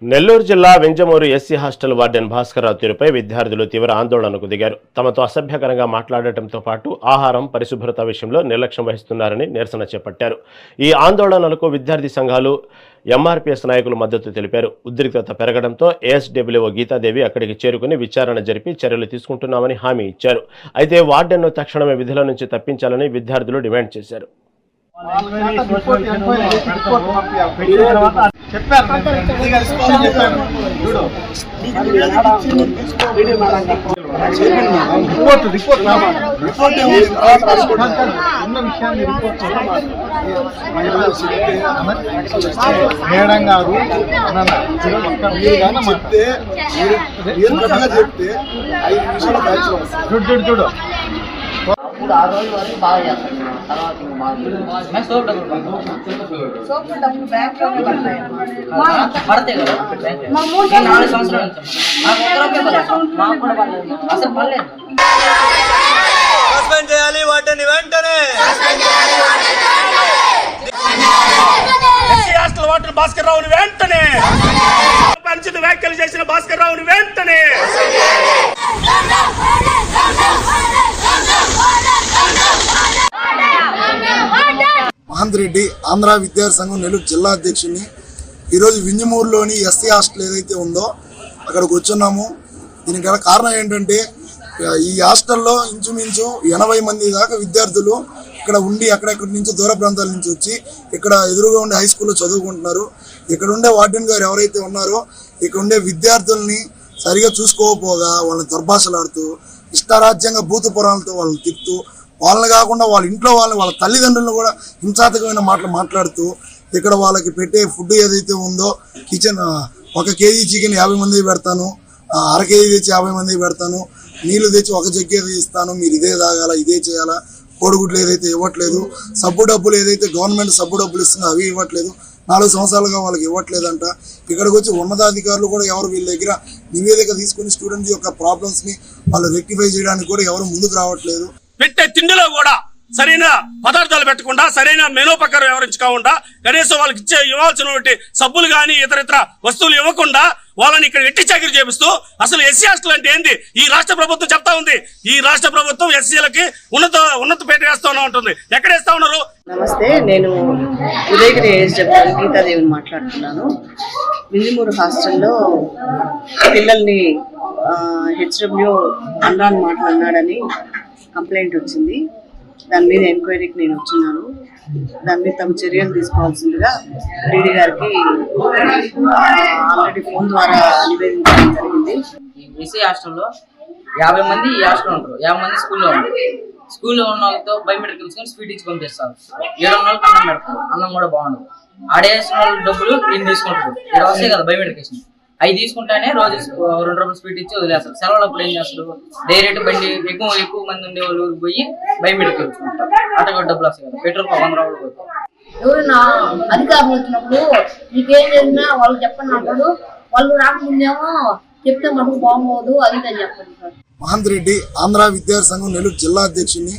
నెల్లూరు జిల్లా Venjamuru SC hostel warden Bhaskarrao తీరుపై విద్యార్థులు తీవ్ర ఆందోళనకు దిగారు. తమతో అసభ్యకరంగా మాట్లాడటంతో పాటు ఆహారం, పరిశుభ్రత విషయంలో నిర్లక్ష్యం వహిస్తున్నారని నిరసన చేపట్టారు. ఈ ఆందోళనలకు విద్యార్థి సంఘాలు, ఎంఆర్పీఎస్ నాయకులు మద్దతు తెలిపారు. ఉద్రిక్తత పెరగడంతో ఏఎస్డబ్ల్యూఓ గీతాదేవి అక్కడికి చేరుకుని విచారణ జరిపి చర్యలు తీసుకుంటున్నామని హామీ ఇచ్చారు. అయితే వార్డెన్ను తక్షణమే విధుల నుంచి తప్పించాలని విద్యార్థులు డిమాండ్ చేశారు. మేడం గారు చూడు అప్పుడు ఆ రోజు వరకు బాగా చేస్తాను. తర్వాత పడతాయి కదా 4 సంవత్సరాలు మాకు కూడా పడలేదు, అసలు పడలేదు. సస్పెండ్ చేయాలి వాటిని వెంటనే. ఎస్సీ హాస్టల్ వాటర్ భాస్కర్రావుని వెంటనే, పంచిత వ్యాఖ్యలు చేసిన భాస్కర్రావుని వెంటనే. మహంత్ రెడ్డి ఆంధ్ర విద్యార్థి సంఘం నెల్లూరు జిల్లా అధ్యక్షుడిని. ఈరోజు వింజమూరులోని ఎస్సీ హాస్టల్ ఏదైతే ఉందో అక్కడికి వచ్చున్నాము. దీనికి గల కారణం ఏంటంటే ఈ హాస్టల్లో ఇంచుమించు 80 మంది దాకా విద్యార్థులు ఇక్కడ ఉండి అక్కడెక్కడి నుంచి దూర ప్రాంతాల నుంచి వచ్చి ఇక్కడ ఎదురుగా ఉండే హై స్కూల్లో చదువుకుంటున్నారు. ఇక్కడ ఉండే వార్డెన్ గారు ఎవరైతే ఉన్నారో ఇక్కడ ఉండే విద్యార్థుల్ని సరిగా చూసుకోకపోగా వాళ్ళని దుర్భాషలాడుతూ ఇష్టారాజ్యంగా బూతు పురాణాలతో వాళ్ళని తిప్పుతూ, వాళ్ళని కాకుండా వాళ్ళ ఇంట్లో వాళ్ళ తల్లిదండ్రులను కూడా హింసాత్మకమైన మాటలు మాట్లాడుతూ ఇక్కడ వాళ్ళకి పెట్టే ఫుడ్ ఏదైతే ఉందో కిచెన్ 1 కేజీ చికెన్ 50 మందికి పెడతాను, 1/2 కేజీ తెచ్చి 50 మందికి పెడతాను, నీళ్లు తెచ్చి 1 జగ్గేది ఇస్తాను, మీరు ఇదే తాగాల, ఇదే చేయాలా, కోడిగుడ్లు ఏదైతే ఇవ్వట్లేదు, సబ్బు డబ్బులు ఏదైతే గవర్నమెంట్ సబ్బు డబ్బులు ఇస్తుందో అవి ఇవ్వట్లేదు, 4 సంవత్సరాలుగా వాళ్ళకి ఇవ్వట్లేదంట. ఇక్కడికి వచ్చి ఉన్నతాధికారులు కూడా ఎవరు వీళ్ళ దగ్గర నివేదిక తీసుకుని స్టూడెంట్ యొక్క ప్రాబ్లమ్స్ ని వాళ్ళు రెక్టిఫై చేయడానికి కూడా ఎవరు ముందుకు రావట్లేదు. పెట్టే తిండిలో కూడా సరైన పదార్థాలు పెట్టకుండా, సరైన మెనూ ప్రకారం వివరించకుండా, కనీసం వాళ్ళకి ఇవ్వాల్సినటువంటి సబ్బులు కానీ ఇతర వస్తువులు ఇవ్వకుండా వాళ్ళని ఇక్కడ ఎట్టి చాకరీ చేపిస్తూ, అసలు ఎస్సీ హాస్టల్ అంటే ఏంది ఈ రాష్ట్ర ప్రభుత్వం చెప్తా ఉంది. ఈ రాష్ట్ర ప్రభుత్వం ఎస్సీలకి ఉన్నత పేట వేస్తూ ఉంటుంది. ఎక్కడ వేస్తా ఉన్నారు? నమస్తే, నేను ఉదయగిరి ఏఎస్డబ్ల్యూ గీతాదేవిని మాట్లాడుతున్నాను. వింజమూరు హాస్టల్లో పిల్లల్ని హెచ్డబ్ల్యూ అన్నాన్ని మాట్లాడినాడని కంప్లైంట్ వచ్చింది. దాని మీద ఎంక్వైరీకి నేను వచ్చున్నాను. దాని మీద తమ చర్యలు తీసుకోవాల్సిందిగా డీడీ గారికి ఆల్రెడీ ఫోన్ ద్వారా నివేదించడం జరిగింది. ఎస్సీ హాస్టల్లో 50 మంది ఈ హాస్టల్ ఉంటారు, 50 మంది స్కూల్లో ఉంటారు. స్కూల్లో ఉన్న వాళ్ళతో బయోమెడికల్స్ కానీ స్వీట్ ఇచ్చి పంపిస్తారు. 7 వాళ్ళకి అన్నం పెడతారు, అన్నం కూడా బాగుండదు. ఆడేసిన వాళ్ళు డబ్బులు ఈయన తీసుకుంటారు. ఇక్కడ వస్తాయి కదా బయోమెడికేషన్, అవి తీసుకుంటానే రోజు 2 రూపాయలు స్వీట్ ఇచ్చి వదిలేస్తారు. సెలవులప్పుడు ఏం చేస్తారు, డైరెక్ట్ బండి ఎక్కువ మంది ఉండే వాళ్ళు ఊరికి పోయి బయోమెడికల్ తీసుకుంటారు. అట్లా కూడా డబ్బులు వస్తాయి కదా, పెట్రోల్ 100 రూపాయలు పోతాయి. ఎవరైనా అధికారులు వచ్చినప్పుడు మీకేం చేసినా వాళ్ళు చెప్పండి అప్పుడు, వాళ్ళు రాకముందేమో చెప్తే మనకు బాగోదు అది అని చెప్పండి. మహంత్ రెడ్డి ఆంధ్ర విద్యార్థి సంఘం నెల్లూరు జిల్లా అధ్యక్షుడిని.